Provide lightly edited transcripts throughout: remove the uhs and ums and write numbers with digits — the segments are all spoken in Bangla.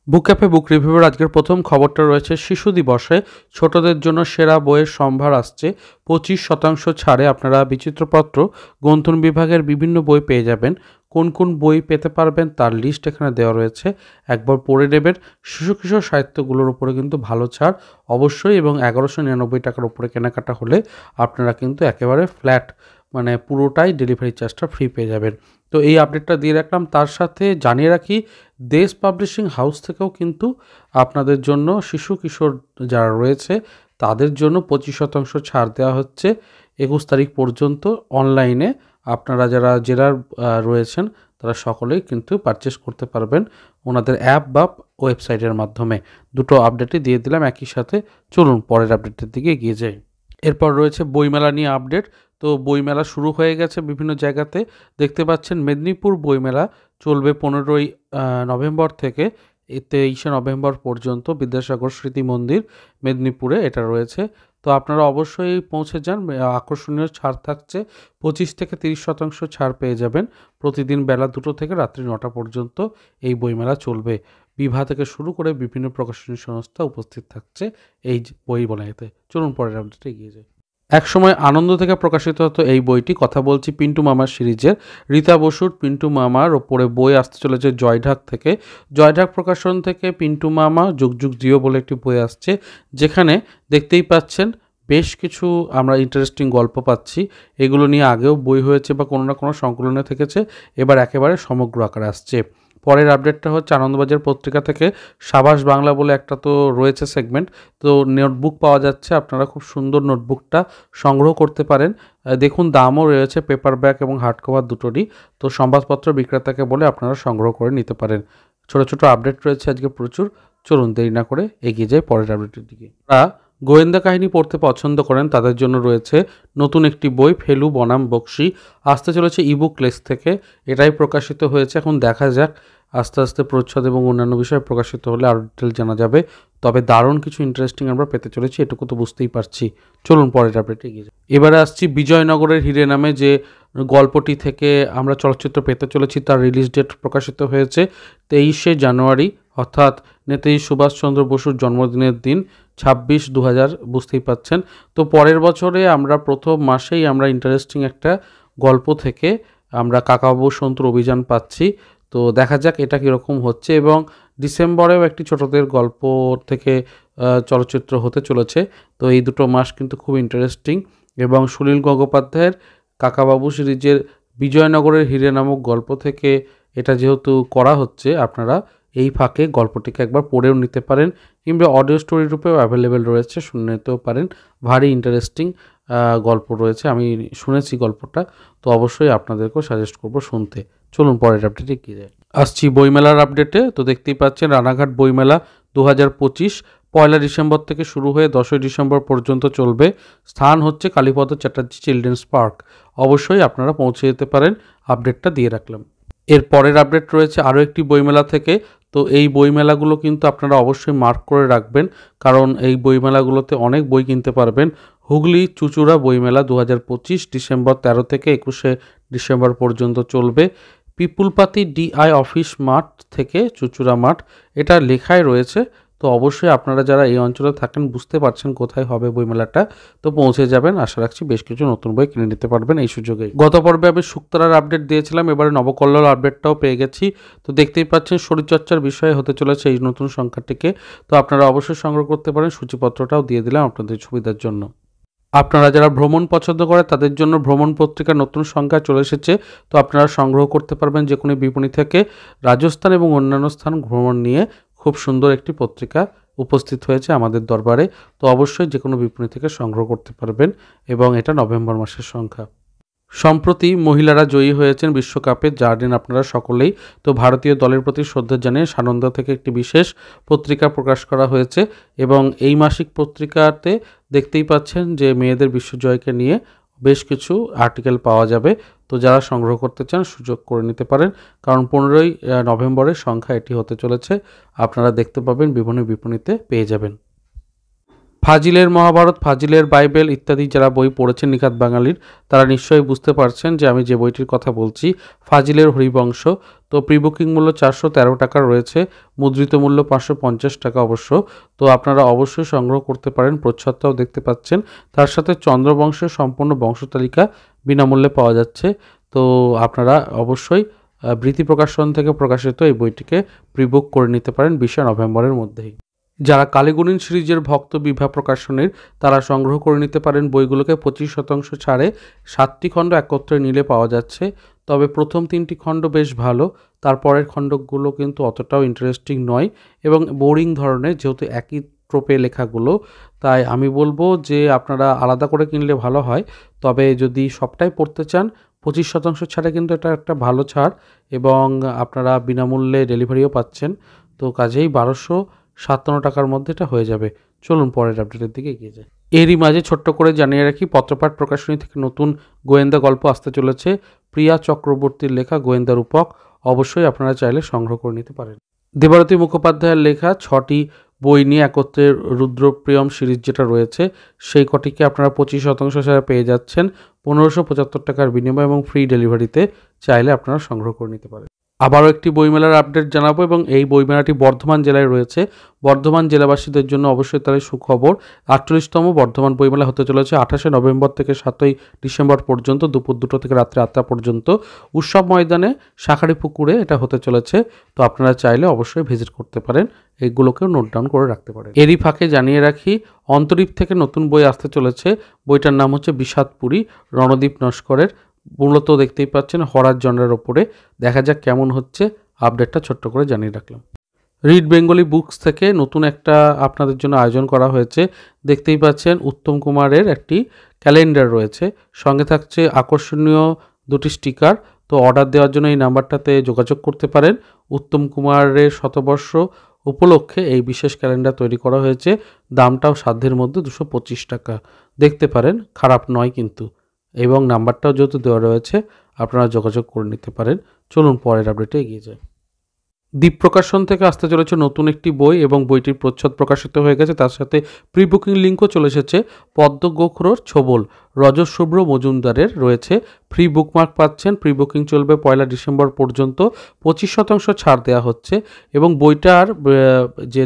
বুক ক্যাফে বুক রিভিউর আজকের প্রথম খবরটা রয়েছে শিশু দিবসে ছোটদের জন্য সেরা বইয়ের সম্ভার আসছে 25% ছাড়ে। আপনারা বিচিত্রপত্র গ্রন্থন বিভাগের বিভিন্ন বই পেয়ে যাবেন। কোন কোন বই পেতে পারবেন তার লিস্ট এখানে দেওয়া রয়েছে, একবার পড়ে নেবেন। শিশু কিশোর সাহিত্যগুলোর উপরে কিন্তু ভালো ছাড় অবশ্যই, এবং 1199 টাকার উপরে কেনাকাটা হলে আপনারা কিন্তু একেবারে ফ্ল্যাট, মানে পুরোটাই ডেলিভারি চার্জটা ফ্রি পেয়ে যাবেন। তো এই আপডেটটা দিয়ে রাখলাম। তার সাথে জানিয়ে রাখি, দেশ পাবলিশিং হাউস থেকেও কিন্তু আপনাদের জন্য শিশু কিশোর যারা রয়েছে তাদের জন্য 25% ছাড় দেওয়া হচ্ছে 21 তারিখ পর্যন্ত। অনলাইনে আপনারা যারা জেলার রয়েছেন তারা সকলেই কিন্তু পারচেস করতে পারবেন ওনাদের অ্যাপ বা ওয়েবসাইটের মাধ্যমে। দুটো আপডেটই দিয়ে দিলাম একই সাথে। চলুন পরের আপডেটের দিকে এগিয়ে যাই। এরপর রয়েছে বইমেলা নিয়ে আপডেট। তো বইমেলা শুরু হয়ে গেছে বিভিন্ন জায়গাতে, দেখতে পাচ্ছেন। মেদিনীপুর বইমেলা চলবে 15ই নভেম্বর থেকে 23শে নভেম্বর পর্যন্ত। বিদ্যাসাগর স্মৃতি মন্দির মেদিনীপুরে এটা রয়েছে। তো আপনারা অবশ্যই পৌঁছে যান। আকর্ষণীয় ছাড় থাকছে, 25 থেকে 30% ছাড় পেয়ে যাবেন। প্রতিদিন বেলা 2টো থেকে রাত্রি 9টা পর্যন্ত এই বইমেলা চলবে। বিভা থেকে শুরু করে বিভিন্ন প্রকাশনী সংস্থা উপস্থিত থাকছে এই বই মেলাতে। চলুন পরের আপডেটে এগিয়ে যাই। একসময় আনন্দ থেকে প্রকাশিত হতো এই বইটি। কথা বলছি পিন্টু মামার সিরিজের। রীতা বসুর পিন্টু মামার ওপরে বই আসতে চলেছে জয়ঢাক থেকে। জয়ঢাক প্রকাশন থেকে পিন্টু মামা যুগ যুগ জিও বলে একটি বই আসছে, যেখানে দেখতেই পাচ্ছেন বেশ কিছু আমরা ইন্টারেস্টিং গল্প পাচ্ছি। এগুলো নিয়ে আগেও বই হয়েছে বা কোনো না কোনো সংকলনে থেকেছে, এবার একেবারে সমগ্র আকারে আসছে। পরের আপডেটটা হচ্ছে আনন্দবাজার পত্রিকা থেকে সাবাস বাংলা বলে একটা তো রয়েছে সেগমেন্ট। তো নোটবুক পাওয়া যাচ্ছে, আপনারা খুব সুন্দর নোটবুকটা সংগ্রহ করতে পারেন। দেখুন দামও রয়েছে পেপার ব্যাক এবং হার্ড কভার দুটোরই। তো সংবাদপত্র বিক্রেতাকে বলে আপনারা সংগ্রহ করে নিতে পারেন। ছোট ছোট আপডেট রয়েছে আজকে প্রচুর। চলুন দেরি না করে এগিয়ে যাই পরের আপডেটের দিকে। গোয়েন্দা কাহিনী পড়তে পছন্দ করেন তাদের জন্য রয়েছে নতুন একটি বই, ফেলু বনাম বক্সি। আসতে চলেছে ইবুক লেস থেকে। এটাই প্রকাশিত হয়েছে, এখন দেখা যাক আস্তে আস্তে প্রচ্ছদ এবং অন্যান্য বিষয় প্রকাশিত হলে আরও ডিটেল জানা যাবে। তবে দারুণ কিছু ইন্টারেস্টিং আমরা পেতে চলেছি, এটুকু তো বুঝতেই পারছি। চলুন পরের আপডেটে এগিয়ে যাই। এবারে আসছি বিজয়নগরের হিরে নামে যে গল্পটি থেকে আমরা চলচ্চিত্র পেতে চলেছি, তার রিলিজ ডেট প্রকাশিত হয়েছে 23শে জানুয়ারি, অর্থাৎ নেতাজি সুভাষচন্দ্র বসুর জন্মদিনের দিন 26/2000, বুঝতেই পাচ্ছেন। তো পরের বছরে আমরা প্রথম মাসেই আমরা ইন্টারেস্টিং একটা গল্প থেকে আমরা কাকাবাবু সন্তুর অভিযান পাচ্ছি। তো দেখা যাক এটা কীরকম হচ্ছে। এবং ডিসেম্বরেও একটি ছোটদের গল্প থেকে চলচ্চিত্র হতে চলেছে। তো এই দুটো মাস কিন্তু খুব ইন্টারেস্টিং। এবং সুনীল গঙ্গোপাধ্যায়ের কাকাবাবু সিরিজের বিজয়নগরের হিরে নামক গল্প থেকে এটা যেহেতু করা হচ্ছে, আপনারা এই ফাঁকে গল্পটিকে একবার পড়েও নিতে পারেন, কিংবা অডিও স্টোরি রূপেও অ্যাভেলেবেল রয়েছে, শুনে নিতেও পারেন। ভারী ইন্টারেস্টিং গল্প রয়েছে, আমি শুনেছি গল্পটা। তো অবশ্যই আপনাদেরকেও সাজেস্ট করব শুনতে। চলুন পরের আপডেটে কী যায়। আসছি বইমেলার আপডেটে। তো দেখতেই পাচ্ছেন রানাঘাট বইমেলা 2025 1 ডিসেম্বর থেকে শুরু হয়ে 10ই ডিসেম্বর পর্যন্ত চলবে। স্থান হচ্ছে কালীপদ চ্যাটার্জি চিলড্রেন্স পার্ক। অবশ্যই আপনারা পৌঁছে যেতে পারেন, আপডেটটা দিয়ে রাখলাম। এর পরের আপডেট রয়েছে আরও একটি বইমেলা থেকে। তো এই বইমেলাগুলো কিন্তু আপনারা অবশ্যই মার্ক করে রাখবেন, কারণ এই বইমেলাগুলোতে অনেক বই কিনতে পারবেন। হুগলি চুঁচুড়া বইমেলা 2025 ডিসেম্বর 13 থেকে 21শে ডিসেম্বর পর্যন্ত চলবে। পিপুলপাতি ডিআই অফিস মাঠ থেকে চুঁচুড়া মাঠ, এটা লেখাই রয়েছে। তো অবশ্যই আপনারা যারা এই অঞ্চলে থাকেন বুঝতে পারছেন কোথায় হবে বইমেলাটা, তো পৌঁছে যাবেন। আশা রাখছি বেশ কিছু নতুন বই কিনে নিতে পারবেন এই সুযোগে। গত পর্বে আমি শুক্তারার আপডেট দিয়েছিলাম, এবারে নবকল্লোল আপডেটটাও পেয়ে গেছি। তো দেখতেই পাচ্ছেন শরীরচর্চার বিষয়ে হতে চলেছে এই নতুন সংখ্যাটিকে। তো আপনারা অবশ্যই সংগ্রহ করতে পারেন, সূচিপত্রটাও দিয়ে দিলাম আপনাদের সুবিধার জন্য। আপনারা যারা ভ্রমণ পছন্দ করে তাদের জন্য ভ্রমণ পত্রিকার নতুন সংখ্যা চলে এসেছে। তো আপনারা সংগ্রহ করতে পারবেন যে কোনো বিপণী থেকে। রাজস্থান এবং অন্যান্য স্থান ভ্রমণ নিয়ে খুব সুন্দর একটি পত্রিকা উপস্থিত হয়েছে আমাদের দরবারে। তো অবশ্যই যে কোনো বিপণী থেকে সংগ্রহ করতে পারবেন, এবং এটা নভেম্বর মাসের সংখ্যা। সম্প্রতি মহিলারা জয়ী হয়েছেন বিশ্বকাপে, জানেন আপনারা সকলেই। তো ভারতীয় দলের প্রতি শ্রদ্ধা জানিয়ে সানন্দা থেকে একটি বিশেষ পত্রিকা প্রকাশ করা হয়েছে, এবং এই মাসিক পত্রিকাতে দেখতেই পাচ্ছেন যে মেয়েদের বিশ্বজয়কে নিয়ে বেশ কিছু আর্টিকেল পাওয়া যাবে। তো যারা সংগ্রহ করতে চান সুযোগ করে নিতে পারেন, কারণ 15ই নভেম্বরের সংখ্যা এটি হতে চলেছে। আপনারা দেখতে পাবেন বিভিন্ন বিপণীতে পেয়ে যাবেন। ফাজিলের মহাভারত, ফাজিলের বাইবেল ইত্যাদি যারা বই পড়েছেন নিখাত বাঙালির, তারা নিশ্চয়ই বুঝতে পারছেন যে আমি যে বইটির কথা বলছি ফাজিলের হরিবংশ। তো প্রি বুকিং মূল্য 413 টাকা রয়েছে, মুদ্রিত মূল্য 550 টাকা অবশ্য। তো আপনারা অবশ্যই সংগ্রহ করতে পারেন, প্রচ্ছদটাও দেখতে পাচ্ছেন। তার সাথে চন্দ্রবংশের সম্পূর্ণ বংশতালিকা বিনামূল্যে পাওয়া যাচ্ছে। তো আপনারা অবশ্যই বৃত্তি প্রকাশন থেকে প্রকাশিত এই বইটিকে প্রি বুক করে নিতে পারেন 20 নভেম্বরের মধ্যেই। যারা কালীগুণিন সিরিজের ভক্ত বিভা প্রকাশনের, তারা সংগ্রহ করে নিতে পারেন বইগুলোকে 25% ছাড়ে। 7টি খণ্ড একত্রে নিলে পাওয়া যাচ্ছে, তবে প্রথম 3টি খণ্ড বেশ ভালো, তারপরের খণ্ডগুলো কিন্তু অতটাও ইন্টারেস্টিং নয় এবং বোরিং ধরনের, যেহেতু একই ট্রোপে লেখাগুলো। তাই আমি বলবো যে আপনারা আলাদা করে কিনলে ভালো হয়, তবে যদি সবটাই পড়তে চান 25% ছাড়ে কিন্তু এটা একটা ভালো ছাড় এবং আপনারা বিনামূল্যে ডেলিভারিও পাচ্ছেন। তো কাজেই 1257 টাকার মধ্যে এটা হয়ে যাবে। চলুন পরের আপডেটের দিকে এগিয়ে যাই। এরই মাঝে ছোট্ট করে জানিয়ে রাখি, পত্রপাঠ প্রকাশনী থেকে নতুন গোয়েন্দা গল্প আসতে চলেছে। প্রিয়া চক্রবর্তীর লেখা গোয়েন্দা রূপক, অবশ্যই আপনারা চাইলে সংগ্রহ করে নিতে পারেন। দেবারতী মুখোপাধ্যায়ের লেখা 6টি বই নিয়ে একত্রে রুদ্রপ্রিয়ম সিরিজ যেটা রয়েছে, সেই কটিকে আপনারা 25% ছাড়া পেয়ে যাচ্ছেন 1575 টাকার বিনিময় এবং ফ্রি ডেলিভারিতে। চাইলে আপনারা সংগ্রহ করে নিতে পারেন। আবারও একটি বইমেলার আপডেট জানাবো এবং এই বইমেলাটি বর্ধমান জেলায় রয়েছে। বর্ধমান জেলাবাসীদের জন্য অবশ্যই তাহলে সুখবর। 48তম বর্ধমান বইমেলা হতে চলেছে 28শে নভেম্বর থেকে 7ই ডিসেম্বর পর্যন্ত, দুপুর 2টো থেকে রাত্রে 8টা পর্যন্ত উৎসব ময়দানে শাঁখারি পুকুরে এটা হতে চলেছে। তো আপনারা চাইলে অবশ্যই ভিজিট করতে পারেন, এইগুলোকেও নোট ডাউন করে রাখতে পারেন। এরই ফাঁকে জানিয়ে রাখি, অন্তরীপ থেকে নতুন বই আসতে চলেছে। বইটার নাম হচ্ছে বিষাদপুরী, রণদীপ নস্করের। মূলত দেখতেই পাচ্ছেন হরার জনরের ওপরে। দেখা যাক কেমন হচ্ছে, আপডেটটা ছোট্ট করে জানিয়ে রাখলাম। রিড বেঙ্গলি বুকস থেকে নতুন একটা আপনাদের জন্য আয়োজন করা হয়েছে। দেখতেই পাচ্ছেন উত্তম কুমারের একটি ক্যালেন্ডার রয়েছে, সঙ্গে থাকছে আকর্ষণীয় 2টি স্টিকার। তো অর্ডার দেওয়ার জন্য এই নাম্বারটাতে যোগাযোগ করতে পারেন। উত্তম কুমারের শতবর্ষ উপলক্ষে এই বিশেষ ক্যালেন্ডার তৈরি করা হয়েছে। দামটাও সাধ্যের মধ্যে 225 টাকা। দেখতে পারেন, খারাপ নয় কিন্তু, এবং নাম্বারটাও যেহেতু দেওয়া রয়েছে আপনারা যোগাযোগ করে নিতে পারেন। চলুন পরের আপডেটে এগিয়ে যাই। দ্বীপ প্রকাশন থেকে আসতে চলেছে নতুন একটি বই এবং বইটির প্রচ্ছদ প্রকাশিত হয়ে গেছে, তার সাথে প্রি বুকিং লিঙ্কও চলে এসেছে। পদ্ম গোখরোর ছোবল, রজত শুভ্র মজুমদারের রয়েছে। ফ্রি বুকমার্ক পাচ্ছেন। প্রি বুকিং চলবে 1 ডিসেম্বর পর্যন্ত। 25% ছাড় দেওয়া হচ্ছে এবং বইটার যে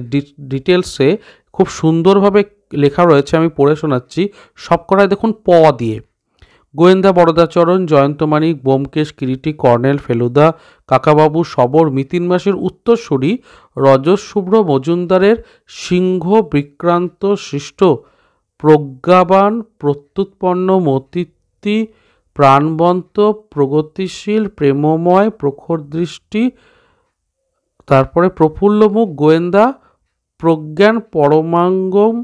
ডিটেলসে খুব সুন্দরভাবে লেখা রয়েছে, আমি পড়ে শোনাচ্ছি। সবকটায় দেখুন প দিয়ে: গোয়েন্দা বরদাচরণ, জয়ন্তমানিক, ব্যোমকেশ, কিরিটি, কর্নেল, ফেলুদা, কাকাবাবু, শবর, মিতিন মাসের উত্তরসূরি রজত শুভ্র মজুমদারের সিংহ বিক্রান্ত সৃষ্ট, প্রজ্ঞাবান, প্রত্যুৎপন্ন, মতিত্তি, প্রাণবন্ত, প্রগতিশীল, প্রেমময়, প্রখর দৃষ্টি, তারপরে প্রফুল্লমুখ গোয়েন্দা প্রজ্ঞান পরমাঙ্গম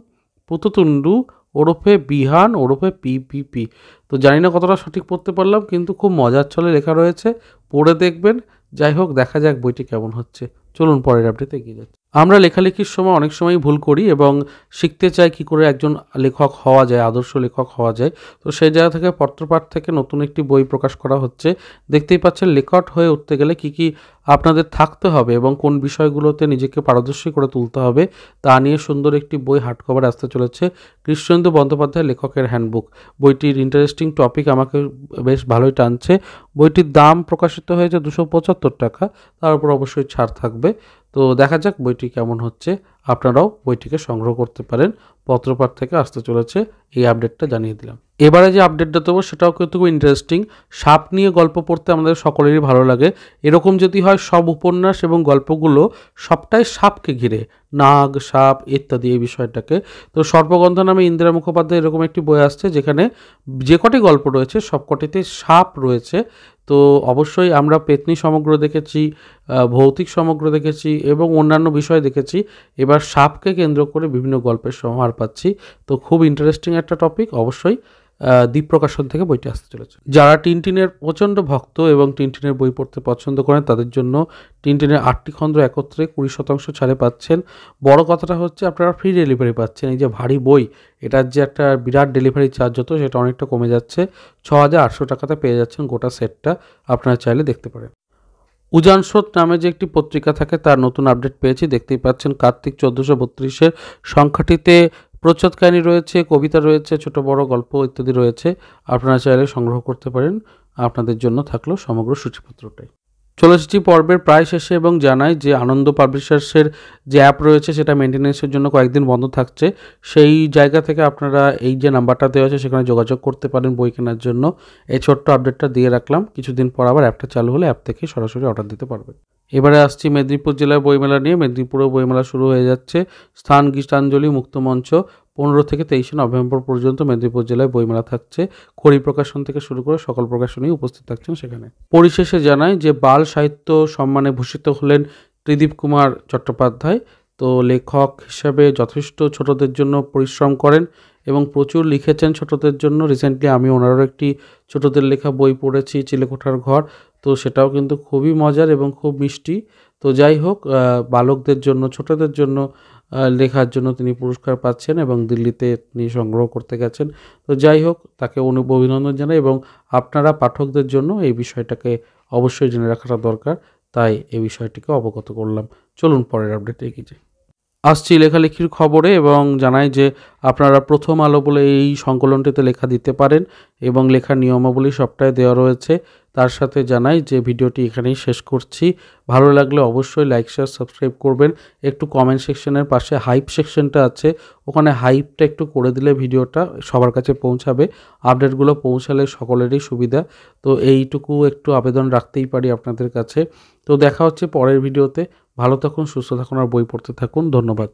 পুততুণ্ডু ওরফে বিহান ওরফে পিপিপি। তো জানি না কতটা সঠিক পড়তে পারলাম, কিন্তু খুব মজার ছলে লেখা রয়েছে, পড়ে দেখবেন। যাই হোক, দেখা যাক বইটি কেমন হচ্ছে। চলুন পরের আপডেটে এগিয়ে যাচ্ছি। আমরা লেখালেখির সময় অনেক সময় ভুল করি এবং শিখতে চাই কী করে একজন লেখক হওয়া যায়, আদর্শ লেখক হওয়া যায়। তো সেই জায়গা থেকে পত্রপাঠ থেকে নতুন একটি বই প্রকাশ করা হচ্ছে। দেখতেই পাচ্ছেন, লেখক হয়ে উঠতে গেলে কী কী আপনাদের থাকতে হবে এবং কোন বিষয়গুলোতে নিজেকে পারদর্শী করে তুলতে হবে তা নিয়ে সুন্দর একটি বই হার্ড কভার আসতে চলেছে। কৃষ্ণেন্দু বন্দ্যোপাধ্যায় লেখকের হ্যান্ডবুক। বইটির ইন্টারেস্টিং টপিক আমাকে বেশ ভালোই টানছে। বইটির দাম প্রকাশিত হয়েছে 275 টাকা, তার উপর অবশ্যই ছাড় থাকবে। তো দেখা যাক বইটি কেমন হচ্ছে। আপনারাও বইটিকে সংগ্রহ করতে পারেন। পত্রপাঠ থেকে আসতে চলেছে, এই আপডেটটা জানিয়ে দিলাম। এবারে যে আপডেটটা দেবো সেটাও কিন্তু খুব ইন্টারেস্টিং। সাপ নিয়ে গল্প পড়তে আমাদের সকলেরই ভালো লাগে। এরকম যদি হয় সব উপন্যাস এবং গল্পগুলো সবটাই সাপকে ঘিরে, নাগ, সাপ ইত্যাদি এই বিষয়টাকে। তো সর্পগন্ধা নামে ইন্দিরা মুখোপাধ্যায় এরকম একটি বই আসছে, যেখানে যে কটি গল্প রয়েছে সবকটিতে সাপ রয়েছে। তো অবশ্যই আমরা পেতনি সমগ্র দেখেছি, ভৌতিক সমগ্র দেখেছি এবং অন্যান্য বিষয় দেখেছি। এবার সাপকে কেন্দ্র করে বিভিন্ন গল্পের সমাহার পাচ্ছি। তো খুব ইন্টারেস্টিং একটা টপিক। অবশ্যই দ্বীপ প্রকাশন থেকে বইটি আসতে চলেছে। যারা টিনটিনের প্রচণ্ড ভক্ত এবং টিনটিনের বই পড়তে পছন্দ করেন, তাদের জন্য টিনটিনের 8টি খণ্ড একত্রে 20% ছাড়ে পাচ্ছেন। বড় কথাটা হচ্ছে আপনারা ফ্রি ডেলিভারি পাচ্ছেন। এই যে ভারী বই, এটার যে একটা বিরাট ডেলিভারি চার্জ হতো সেটা অনেকটা কমে যাচ্ছে। 6800 টাকাতে পেয়ে যাচ্ছেন গোটা সেটটা। আপনারা চাইলে দেখতে পারেন। উজান স্রোত নামে যে একটি পত্রিকা থাকে, তার নতুন আপডেট পেয়েছি। দেখতেই পাচ্ছেন কার্তিক 1432-এর সংখ্যাটিতে প্রচ্ছদ কাহিনী রয়েছে, কবিতা রয়েছে, ছোট বড় গল্প ইত্যাদি রয়েছে। আপনারা চাইলে সংগ্রহ করতে পারেন। আপনাদের জন্য থাকলো সমগ্র সূচিপত্রটাই। চলে এসেছি পর্বের প্রায় শেষে এবং জানাই যে আনন্দ পাবলিশার্সের যে অ্যাপ রয়েছে সেটা মেনটেন্যান্সের জন্য কয়েকদিন বন্ধ থাকছে। সেই জায়গা থেকে আপনারা এই যে নাম্বারটা দেওয়া আছে সেখানে যোগাযোগ করতে পারেন বই কেনার জন্য। এই ছোট্ট আপডেটটা দিয়ে রাখলাম। কিছুদিন পর আবার অ্যাপটা চালু হলে অ্যাপ থেকে সরাসরি অর্ডার দিতে পারবেন। এবারে আসছি মেদিনীপুর জেলার বইমেলা নিয়ে। মেদিনীপুরেও বইমেলা শুরু হয়ে যাচ্ছে। স্থান গীতাঞ্জলি মুক্তমঞ্চ 15 থেকে 23 নভেম্বর পর্যন্ত মেদিনীপুর জেলায় বইমেলা থাকছে। খড়ি প্রকাশন থেকে শুরু করে সকল প্রকাশনেই উপস্থিত থাকছেন সেখানে। পরিশেষে জানাই যে বাল সাহিত্য সম্মানে ভূষিত হলেন ত্রিদীপ কুমার চট্টোপাধ্যায়। তো লেখক হিসাবে যথেষ্ট ছোটদের জন্য পরিশ্রম করেন এবং প্রচুর লিখেছেন ছোটদের জন্য। রিসেন্টলি আমি ওনারও একটি ছোটদের লেখা বই পড়েছি, চিলেকোঠার ঘর। তো সেটাও কিন্তু খুবই মজার এবং খুব মিষ্টি। তো যাই হোক, বালকদের জন্য, ছোটদের জন্য লেখার জন্য তিনি পুরস্কার পাচ্ছেন এবং দিল্লিতে তিনি সংগ্রহ করতে গেছেন। তো যাই হোক, তাকে অভিনন্দন জানাই এবং আপনারা পাঠকদের জন্য এই বিষয়টাকে অবশ্যই জেনে রাখাটা দরকার। তাই এই বিষয়টিকে অবগত করলাম। চলুন পরের আপডেটে এগিয়ে যাই। আসছি লেখালেখির খবরে এবং জানাই যে আপনারা প্রথম আলো বলে এই সংকলনটিতে লেখা দিতে পারেন এবং লেখার নিয়মাবলী সবটাই দেওয়া রয়েছে। তার সাথে জানাই যে ভিডিওটি এখানেই শেষ করছি। ভালো লাগলে অবশ্যই লাইক শেয়ার সাবস্ক্রাইব করবেন। একটু কমেন্ট সেকশনের পাশে হাইপ সেকশনটা আছে, ওখানে হাইপটা একটু করে দিলে ভিডিওটা সবার কাছে পৌঁছাবে। আপডেটগুলো পৌঁছালে সকলেরই সুবিধা। তো এইটুকু একটু আবেদন রাখতেই পারি আপনাদের কাছে। তো দেখা হচ্ছে পরের ভিডিওতে। ভালো থাকুন, সুস্থ থাকুন আর বই পড়তে থাকুন। ধন্যবাদ।